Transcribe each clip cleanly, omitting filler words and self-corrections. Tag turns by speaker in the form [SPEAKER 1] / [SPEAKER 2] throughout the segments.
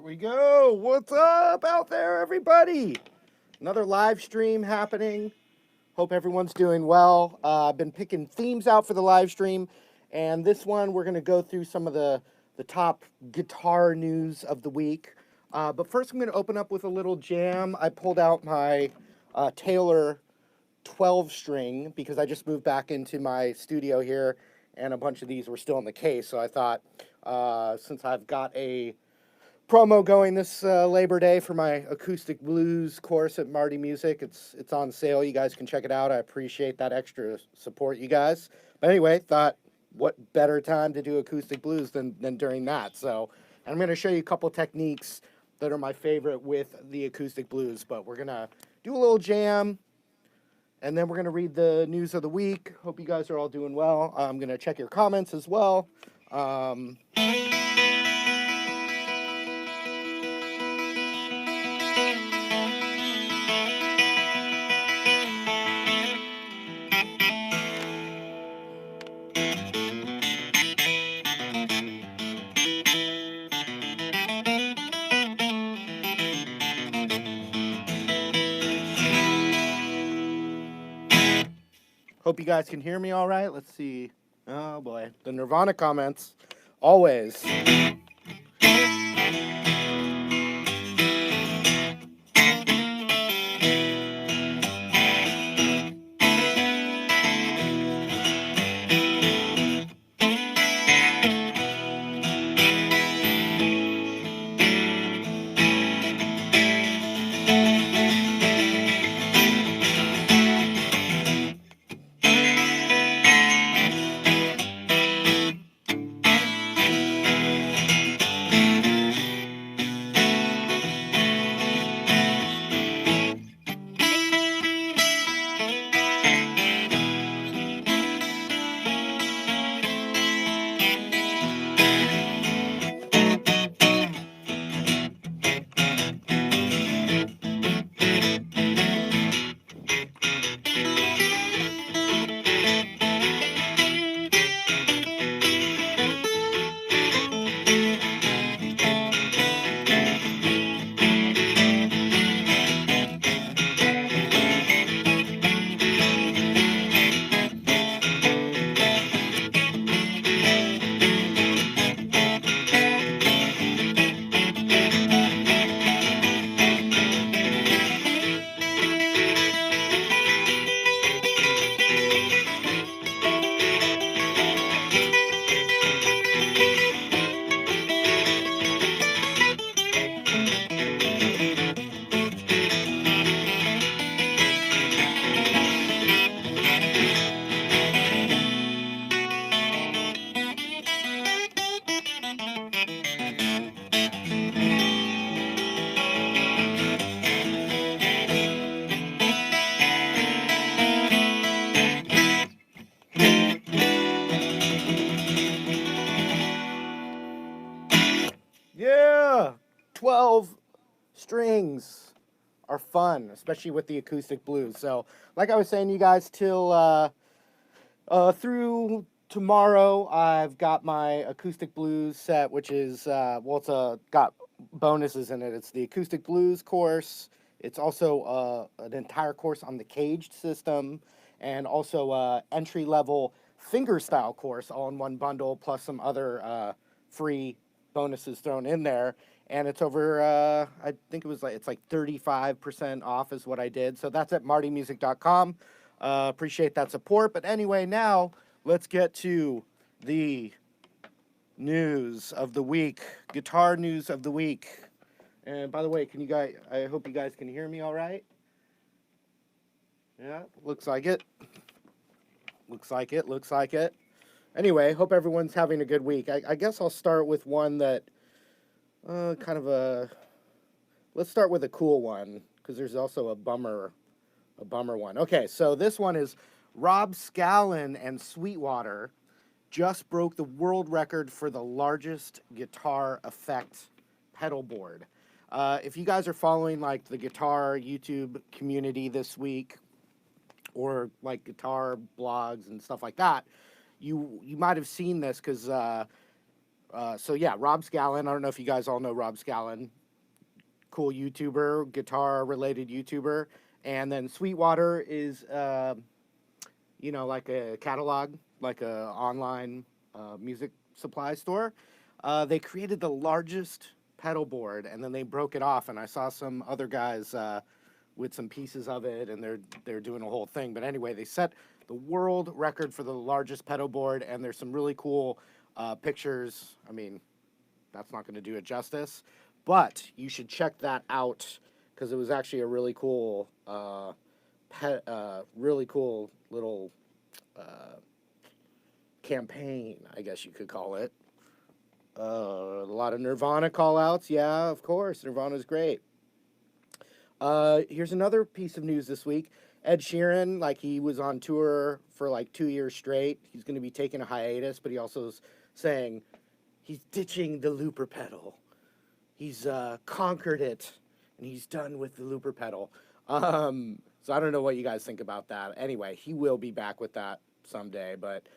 [SPEAKER 1] we go. What's up out there, everybody? Another live stream happening. Hope everyone's doing well. I've been picking themes out for the live stream, and this one we're going to go through some of the top guitar news of the week. But first, I'm going to open up with a little jam. I pulled out my Taylor 12 string because I just moved back into my studio here, and a bunch of these were still in the case. So I thought, since I've got a promo going this Labor Day for my acoustic blues course at Marty Music. It's on sale. You guys can check it out. I appreciate that extra support, you guys. But anyway, thought what better time to do acoustic blues than during that. So I'm going to show you a couple techniques that are my favorite with the acoustic blues. But we're going to do a little jam, and then we're going to read the news of the week. Hope you guys are all doing well. I'm going to check your comments as well. Hope you guys can hear me all right. Let's see. Oh boy, the Nirvana comments, always. Yeah, 12 strings are fun, especially with the acoustic blues. So, like I was saying, you guys, till through tomorrow, I've got my acoustic blues set, which is it's got bonuses in it. It's the acoustic blues course. It's also an entire course on the caged system, and also entry level fingerstyle course all in one bundle, plus some other free bonuses thrown in there. And it's over, I think it's like 35% off is what I did. So that's at martymusic.com. Appreciate that support. But anyway, now let's get to the news of the week, guitar news of the week. And by the way, I hope you guys can hear me all right. Yeah, looks like it. Looks like it. Anyway, hope everyone's having a good week. I guess I'll start with one that, let's start with a cool one, because there's also a bummer one. Okay, so this one is Rob Scallon and Sweetwater just broke the world record for the largest guitar effect pedal board. If you guys are following like the guitar YouTube community this week, or like guitar blogs and stuff like that, you might have seen this because So yeah, Rob Scallon. I don't know if you guys all know Rob Scallon. Cool YouTuber, guitar related YouTuber. And then Sweetwater is, like a catalog, like a online music supply store. They created the largest pedal board, and then they broke it off. And I saw some other guys with some pieces of it, and they're doing a whole thing. But anyway, they set the world record for the largest pedal board, and there's some really cool pictures. I mean, that's not going to do it justice, but you should check that out because it was actually a really cool, really cool little campaign, I guess you could call it. A lot of Nirvana call outs. Yeah, of course. Nirvana's great. Here's another piece of news this week. Ed Sheeran, like he was on tour for like 2 years straight. He's going to be taking a hiatus, but he also is saying he's ditching the looper pedal. He's conquered it, and he's done with the looper pedal. So I don't know what you guys think about that. Anyway, he will be back with that someday, but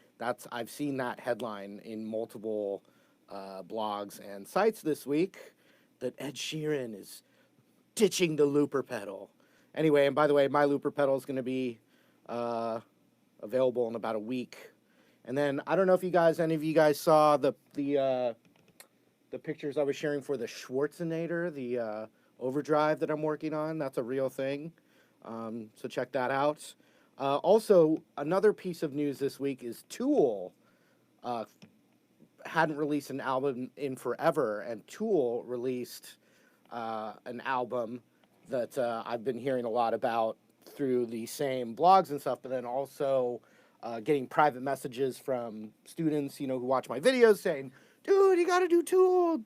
[SPEAKER 1] I've seen that headline in multiple blogs and sites this week that Ed Sheeran is ditching the looper pedal. Anyway, and by the way, my looper pedal is going to be available in about a week. And then I don't know if any of you guys saw the pictures I was sharing for the Schwarzenator, the overdrive that I'm working on. That's a real thing. So check that out. Also, another piece of news this week is Tool hadn't released an album in forever, and Tool released an album that I've been hearing a lot about through the same blogs and stuff, but then also getting private messages from students, who watch my videos saying, dude, you got to do Tool.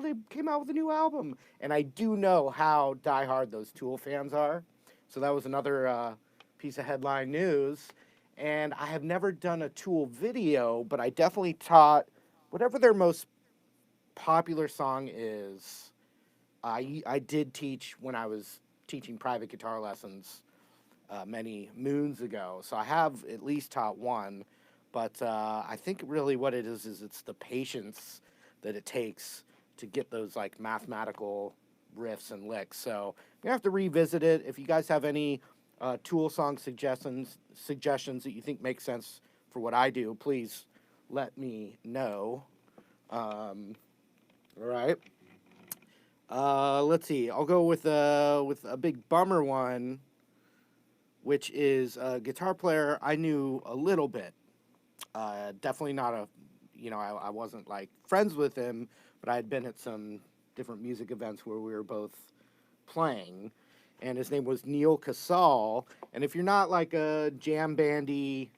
[SPEAKER 1] They came out with a new album. And I do know how diehard those Tool fans are. So that was another piece of headline news. And I have never done a Tool video, but I definitely taught whatever their most popular song is. I did teach when I was teaching private guitar lessons many moons ago. So I have at least taught one. But I think really what it is it's the patience that it takes to get those like mathematical riffs and licks. So you have to revisit it. If you guys have any Tool song suggestions that you think make sense for what I do, please let me know. All right. Let's see. I'll go with a big bummer one, which is a guitar player I knew a little bit. Definitely not I wasn't like friends with him, but I had been at some different music events where we were both playing, and his name was Neil Casal. And if you're not like a jam bandy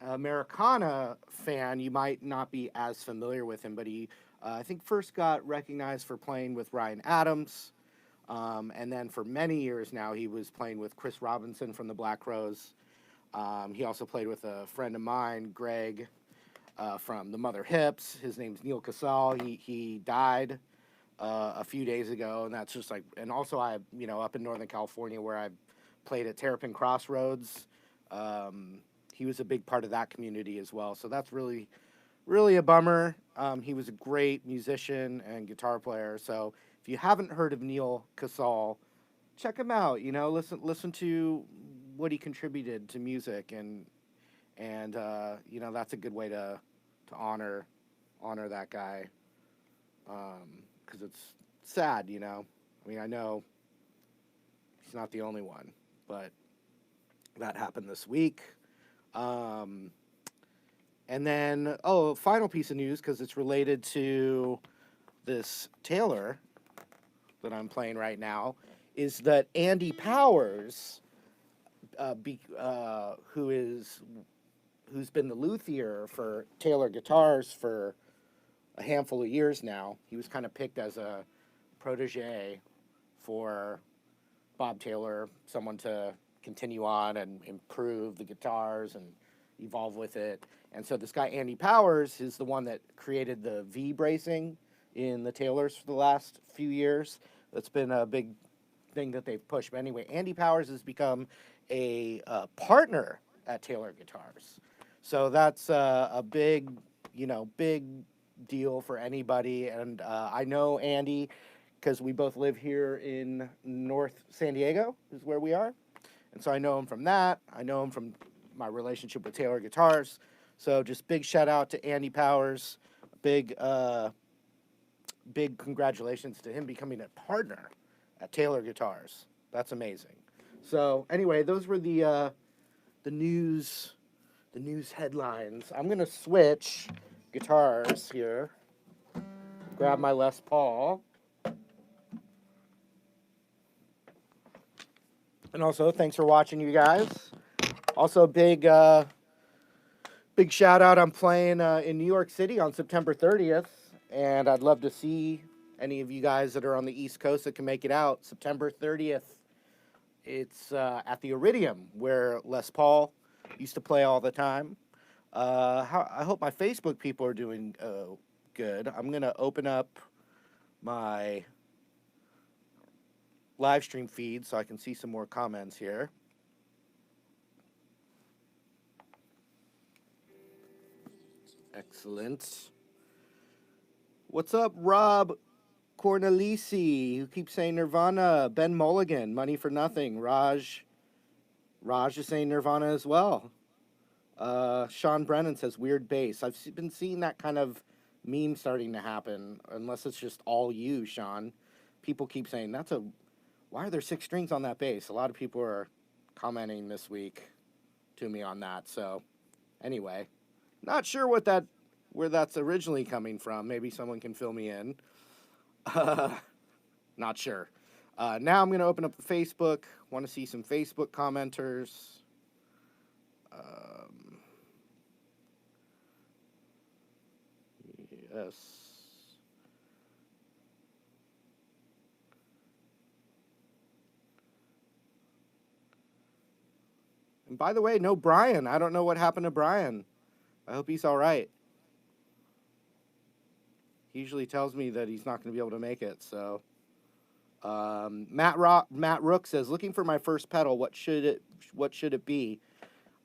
[SPEAKER 1] Americana fan, you might not be as familiar with him, but he, I think, first got recognized for playing with Ryan Adams, and then for many years now he was playing with Chris Robinson from the Black Crowes. He also played with a friend of mine, Greg, from the Mother Hips. His name's Neil Casal. He died a few days ago, and that's just like, and also I, up in Northern California where I played at Terrapin Crossroads, he was a big part of that community as well. So that's really, really a bummer. He was a great musician and guitar player. So if you haven't heard of Neil Casal, check him out. Listen to what he contributed to music, and that's a good way to honor that guy, because it's sad. I know he's not the only one, but that happened this week. And then final piece of news, because it's related to this Taylor that I'm playing right now, is that Andy Powers, who's been the luthier for Taylor guitars for a handful of years now. He was kind of picked as a protege for Bob Taylor, someone to continue on and improve the guitars and evolve with it. And so this guy, Andy Powers, is the one that created the V bracing in the Taylors for the last few years. That's been a big thing that they've pushed. But anyway, Andy Powers has become a partner at Taylor Guitars. So that's a big deal for anybody. And I know Andy because we both live here in North San Diego, is where we are. And so I know him from that. I know him from my relationship with Taylor Guitars. So just big shout out to Andy Powers. Big, big congratulations to him becoming a partner at Taylor Guitars. That's amazing. So anyway, those were the news headlines. I'm gonna switch guitars here. Grab my Les Paul. And also, thanks for watching, you guys. Also, big shout out. I'm playing in New York City on September 30th, and I'd love to see any of you guys that are on the East Coast that can make it out. September 30th. It's at the Iridium, where Les Paul used to play all the time. I hope my Facebook people are doing good. I'm going to open up my live stream feed so I can see some more comments here. Excellent. What's up, Rob Cornelisi, who keeps saying Nirvana? Ben Mulligan, Money for Nothing. Raj is saying Nirvana as well. Sean Brennan says weird bass. I've been seeing that kind of meme starting to happen, unless it's just all you, Sean. People keep saying, why are there 6 strings on that bass? A lot of people are commenting this week to me on that. So anyway, not sure where that's originally coming from. Maybe someone can fill me in. Not sure. Now I'm going to open up the Facebook. Want to see some Facebook commenters. Yes. And by the way, no Brian. I don't know what happened to Brian. I hope he's all right. He usually tells me that he's not going to be able to make it. So, Matt Rook says, looking for my first pedal. What should it be?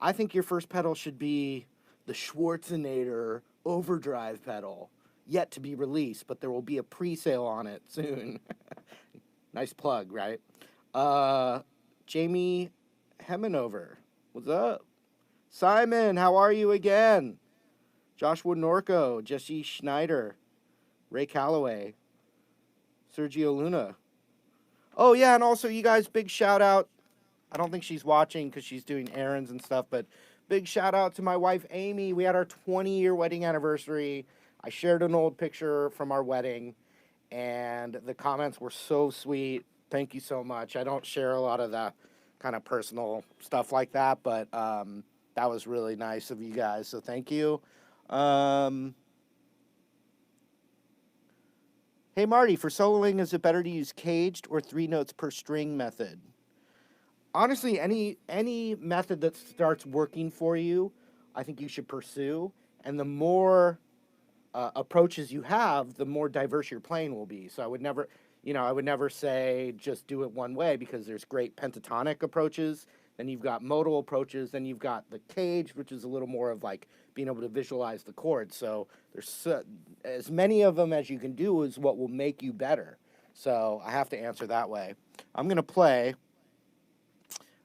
[SPEAKER 1] I think your first pedal should be the Schwarzenator Overdrive pedal, yet to be released, but there will be a pre-sale on it soon. Nice plug, right? Jamie Hemanover, what's up? Simon, how are you again? Joshua Norco, Jesse Schneider, Ray Calloway, Sergio Luna. Oh, yeah, and also, you guys, big shout out. I don't think she's watching because she's doing errands and stuff, but big shout out to my wife, Amy. We had our 20-year wedding anniversary. I shared an old picture from our wedding, and the comments were so sweet. Thank you so much. I don't share a lot of the kind of personal stuff like that, but that was really nice of you guys, so thank you. Hey, Marty, for soloing, is it better to use caged or 3 notes per string method? Honestly, any method that starts working for you, I think you should pursue. And the more approaches you have, the more diverse your playing will be. So I would never say just do it one way, because there's great pentatonic approaches. Then you've got modal approaches. Then you've got the cage, which is a little more of like being able to visualize the chords. So there's as many of them as you can do is what will make you better. So I have to answer that way. I'm going to play.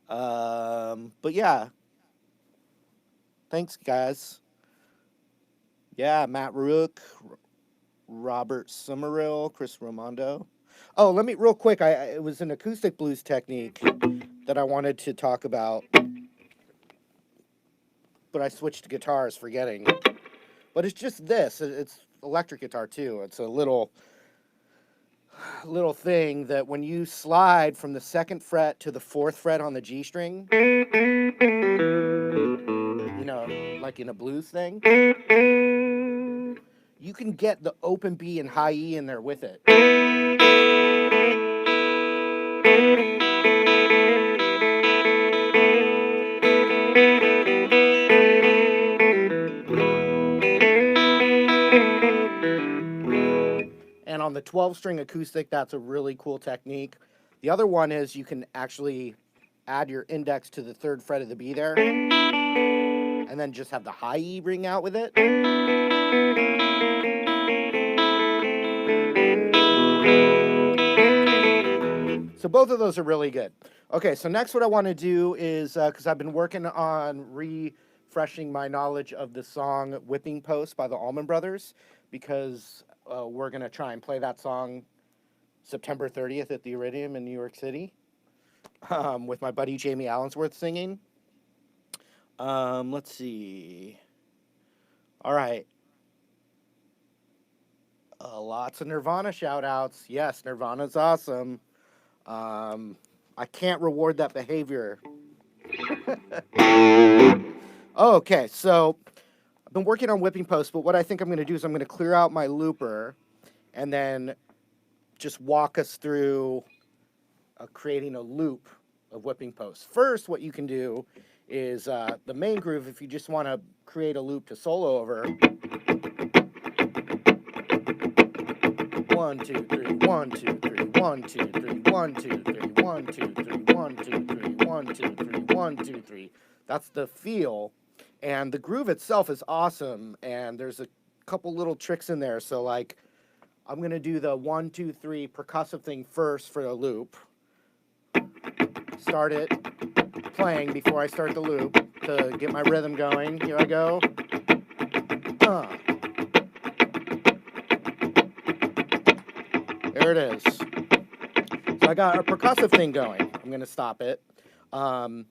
[SPEAKER 1] But yeah, thanks guys. Yeah, Matt Rook, Robert Summerall, Chris Ramondo. Oh, let me real quick. It was an acoustic blues technique that I wanted to talk about, but I switched to guitars, forgetting. But it's just this. It's electric guitar too. It's a little thing that when you slide from the 2nd fret to the 4th fret on the G string, like in a blues thing, you can get the open B and high E in there with it. And on the 12-string acoustic, that's a really cool technique. The other one is you can actually add your index to the 3rd fret of the B there, and then just have the high E ring out with it. So both of those are really good. Okay, so next what I want to do is, because I've been working on refreshing my knowledge of the song Whipping Post by the Allman Brothers, because we're going to try and play that song September 30th at the Iridium in New York City, with my buddy Jamie Allensworth singing. Let's see. All right. Lots of Nirvana shout-outs. Yes, Nirvana's awesome. I can't reward that behavior. Okay, so I've been working on Whipping Post, but what I think I'm going to do is I'm going to clear out my looper and then just walk us through creating a loop of Whipping Post. First, what you can do is the main groove, if you just want to create a loop to solo over. 1, 2, 3, 1, 2, 3, 1, 2, 3, 1, 2, 3, 1, 2, 3, 1, 2, 3, 1, 2, 3, 1, 2, 3. That's the feel. And the groove itself is awesome. And there's a couple little tricks in there. So, like, I'm going to do the 1, 2, 3 percussive thing first for the loop. Start it playing before I start the loop to get my rhythm going. Here I go. There it is. So I got a percussive thing going. I'm going to stop it. And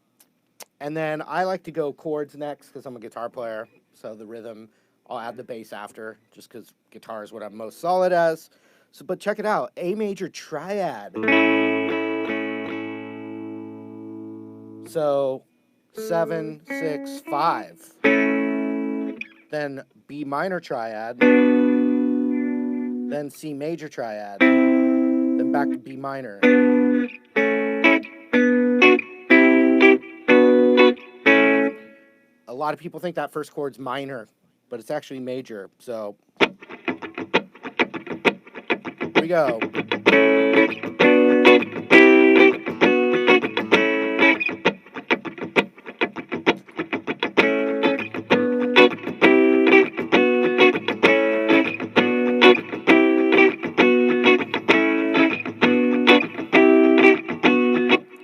[SPEAKER 1] then I like to go chords next because I'm a guitar player. So the rhythm, I'll add the bass after just because guitar is what I'm most solid as. So, but check it out. A major triad. So 7, 6, 5. Then B minor triad. Then C major triad. Then back to B minor. A lot of people think that first chord's minor, but it's actually major. So here we go.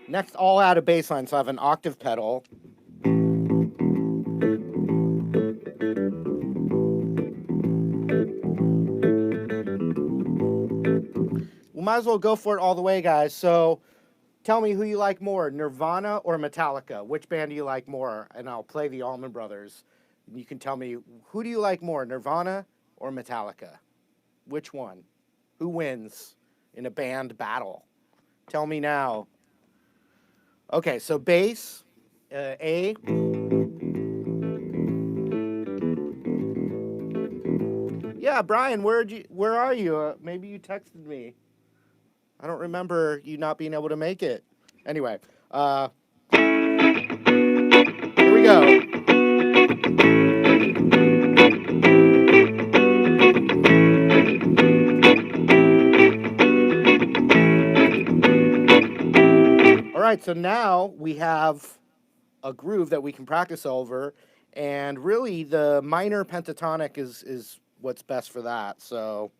[SPEAKER 1] Next, I'll add a bass line, so I have an octave pedal. We might as well go for it all the way, guys. So tell me who you like more, Nirvana or Metallica? Which band do you like more? And I'll play the Allman Brothers. You can tell me, who do you like more, Nirvana or Metallica? Which one? Who wins in a band battle? Tell me now. Okay, so bass, A. Yeah, Brian, where are you? Maybe you texted me. I don't remember you not being able to make it. Anyway, here we go. All right, so now we have a groove that we can practice over, and really the minor pentatonic is what's best for that. So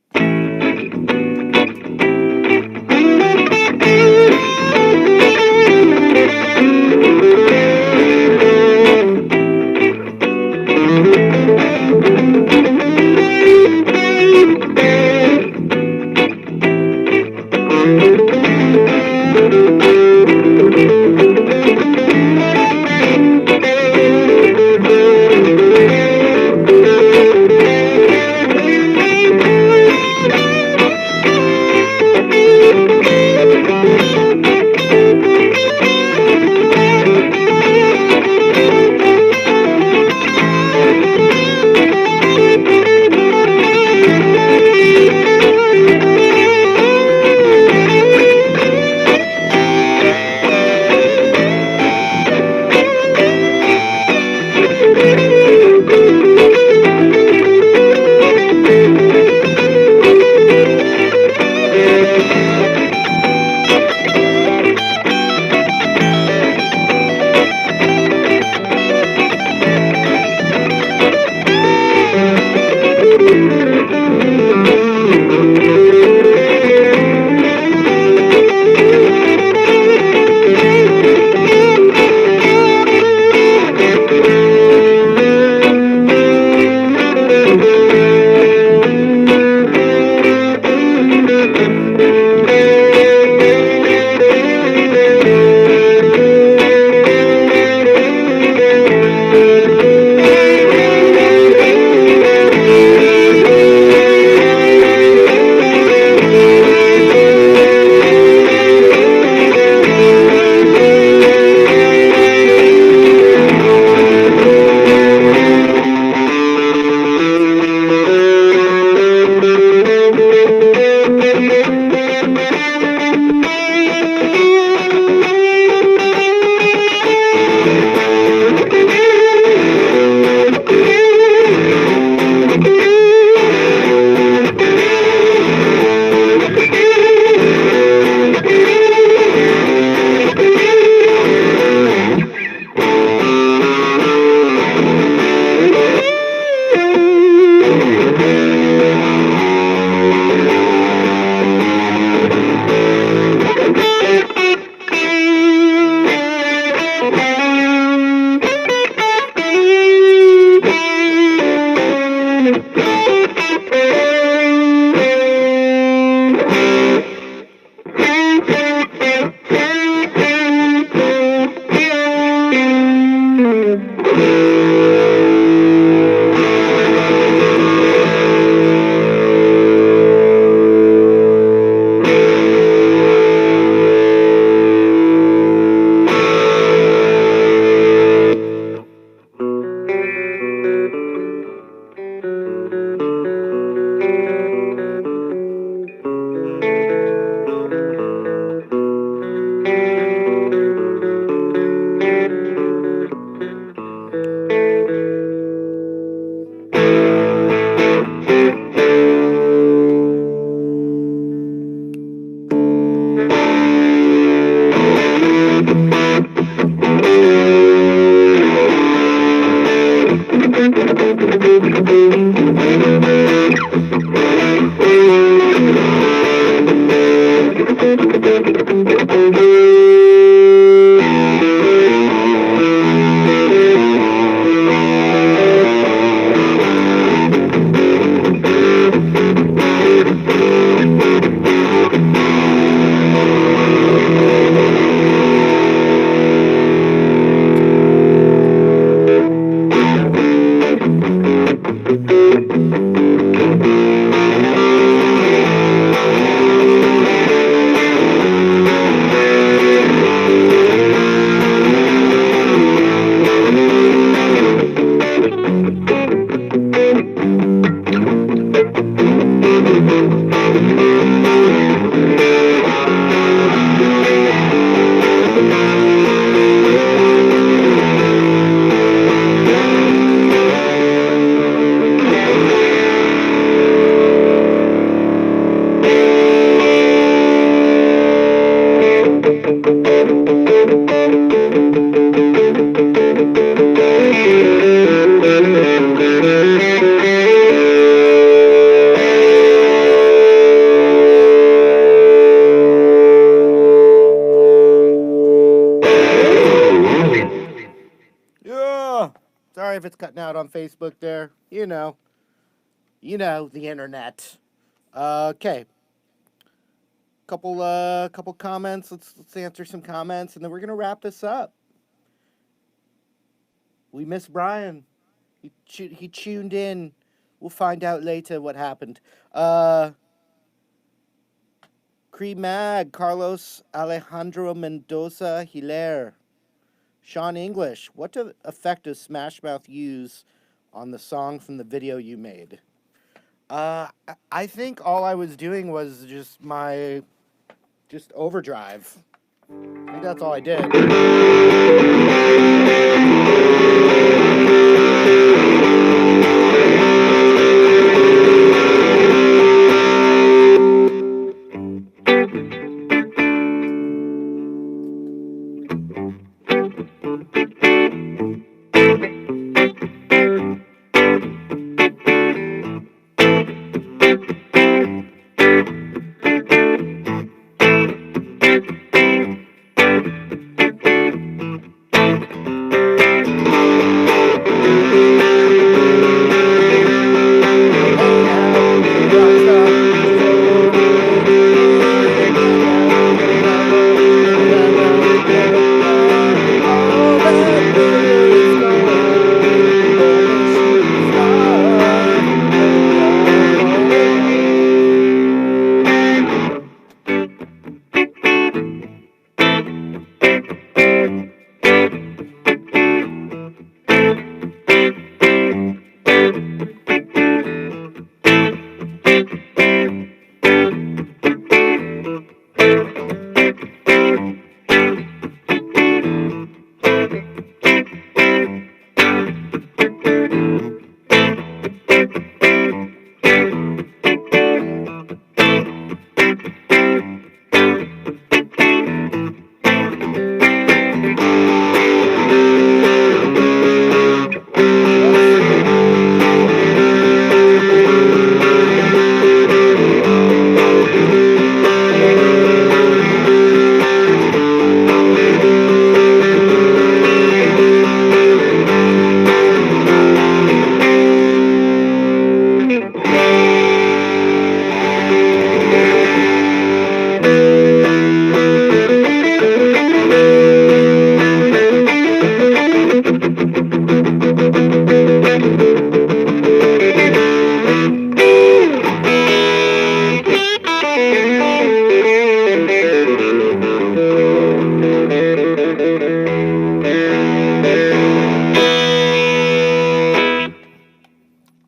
[SPEAKER 1] Yeah. Sorry if it's cutting out on Facebook there. The internet. Okay. Couple comments. Let's answer some comments, and then we're gonna wrap this up. We miss Brian. He tuned in. We'll find out later what happened. Cree Mag, Carlos Alejandro Mendoza Hilaire, Sean English. What effect does Smash Mouth use on the song from the video you made? I think all I was doing was just overdrive. I think that's all I did.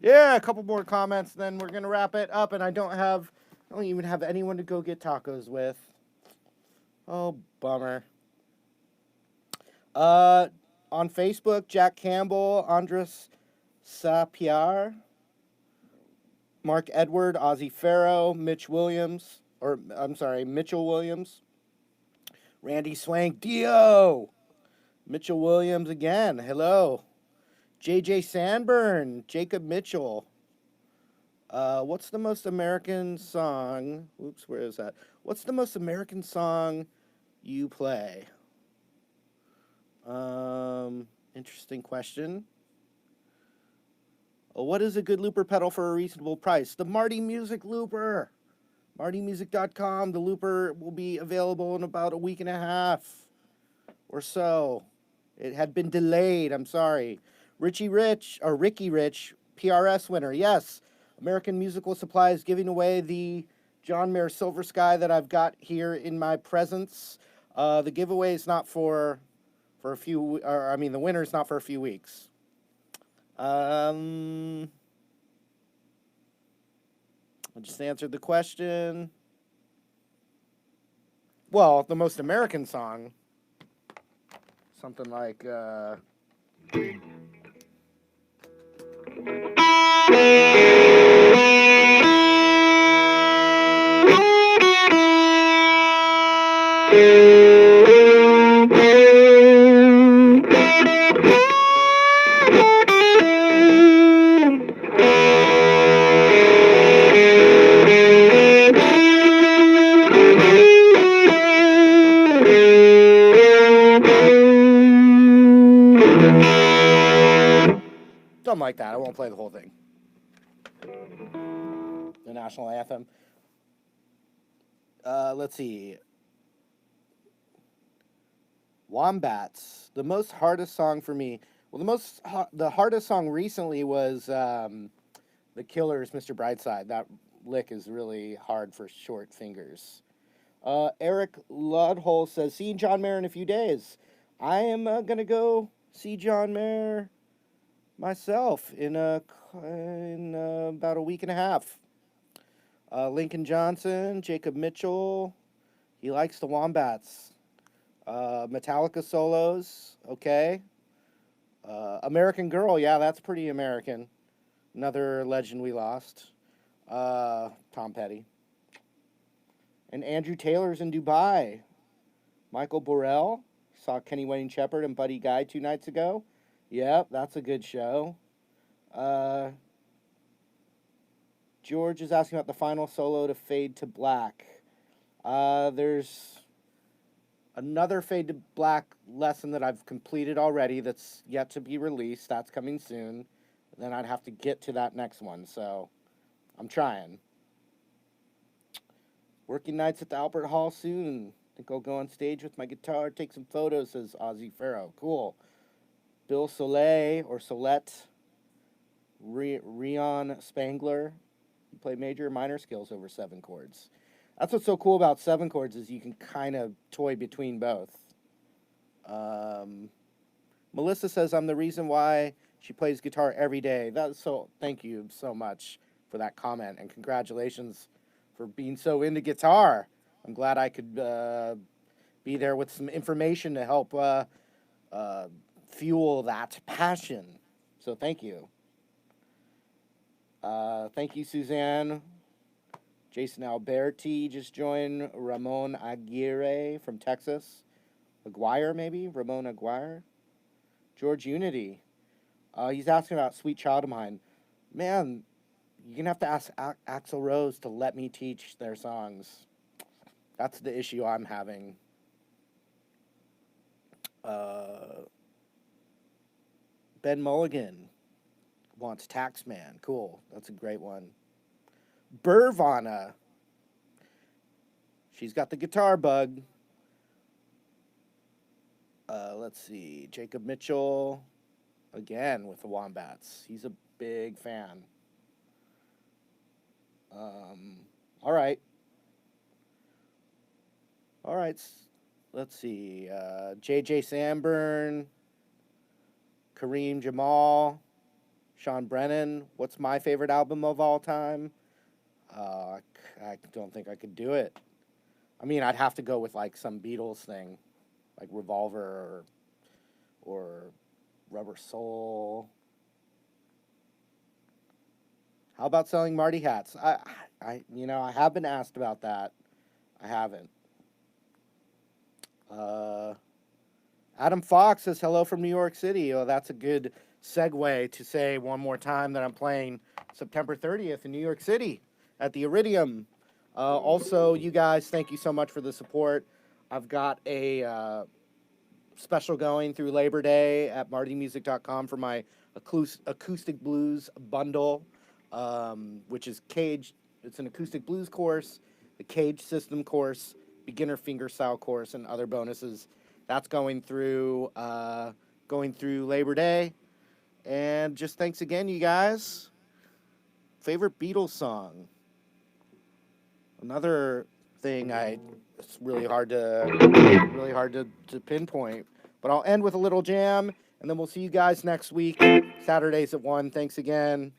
[SPEAKER 1] Yeah, a couple more comments, then we're gonna wrap it up. And I don't even have anyone to go get tacos with. Oh, bummer. On Facebook, Jack Campbell, Andres Sapiar, Mark Edward, Ozzy Farrow, Mitchell Williams, Randy Swank, Dio, Mitchell Williams again, hello. JJ Sandburn, Jacob Mitchell. What's the most American song? Oops, where is that? What's the most American song you play? Interesting question. What is a good looper pedal for a reasonable price? The Marty Music Looper. MartyMusic.com. The looper will be available in about a week and a half or so. It had been delayed. I'm sorry. Ricky Rich, PRS winner. Yes. American Musical Supply is giving away the John Mayer Silver Sky that I've got here in my presence. The giveaway is not for a few, the winner is not for a few weeks. I just answered the question. Well, the most American song, something like, something like that. I won't play the whole thing. The national anthem. Let's see. Wombats. The most hardest song for me. Well, the hardest song recently was The Killers, Mr. Brightside. That lick is really hard for short fingers. Eric Ludhole says, seeing John Mayer in a few days. I am going to go see John Mayer myself in about a week and a half. Lincoln Johnson, Jacob Mitchell. He likes the Wombats. Metallica solos, okay. American Girl, yeah, that's pretty American. Another legend we lost. Tom Petty. And Andrew Taylor's in Dubai. Michael Burrell. Saw Kenny Wayne Shepherd and Buddy Guy 2 nights ago. Yep, that's a good show. George is asking about the final solo to Fade to Black. There's another Fade to Black lesson that I've completed already that's yet to be released. That's coming soon. Then I'd have to get to that next one, so I'm trying. Working nights at the Albert Hall soon. Think I'll go on stage with my guitar, take some photos, says Ozzy Farrow. Cool. Bill Soleil, or Solette. Rion Spangler. You play major or minor scales over 7 chords. That's what's so cool about 7 chords is you can kind of toy between both. Melissa says I'm the reason why she plays guitar every day. Thank you so much for that comment, and congratulations for being so into guitar. I'm glad I could be there with some information to help fuel that passion. So thank you. Thank you, Suzanne. Jason Alberti just joined. Ramon Aguirre from Texas. Aguirre, maybe? Ramon Aguirre. George Unity. He's asking about Sweet Child of Mine. Man, you're going to have to ask Axl Rose to let me teach their songs. That's the issue I'm having. Ben Mulligan wants Taxman. Cool. That's a great one. Burvana. She's got the guitar bug. Let's see. Jacob Mitchell. Again with the Wombats. He's a big fan. All right. Let's see. JJ Sandburn. Kareem Jamal. Sean Brennan. What's my favorite album of all time? I don't think I could do it. I mean, I'd have to go with like some Beatles thing, like Revolver or Rubber Soul. How about selling Marty hats? I have been asked about that. I haven't. Adam Fox says hello from New York City. Oh, that's a good segue to say one more time that I'm playing September 30th in New York City at the Iridium. Also, you guys, thank you so much for the support. I've got a special going through Labor Day at martymusic.com for my acoustic blues bundle, which is Cage. It's an acoustic blues course, the Cage System course, beginner fingerstyle course, and other bonuses. That's going through Labor Day. And just thanks again, you guys. Favorite Beatles song. Another thing it's really hard to pinpoint. But I'll end with a little jam, and then we'll see you guys next week, Saturdays at 1. Thanks again.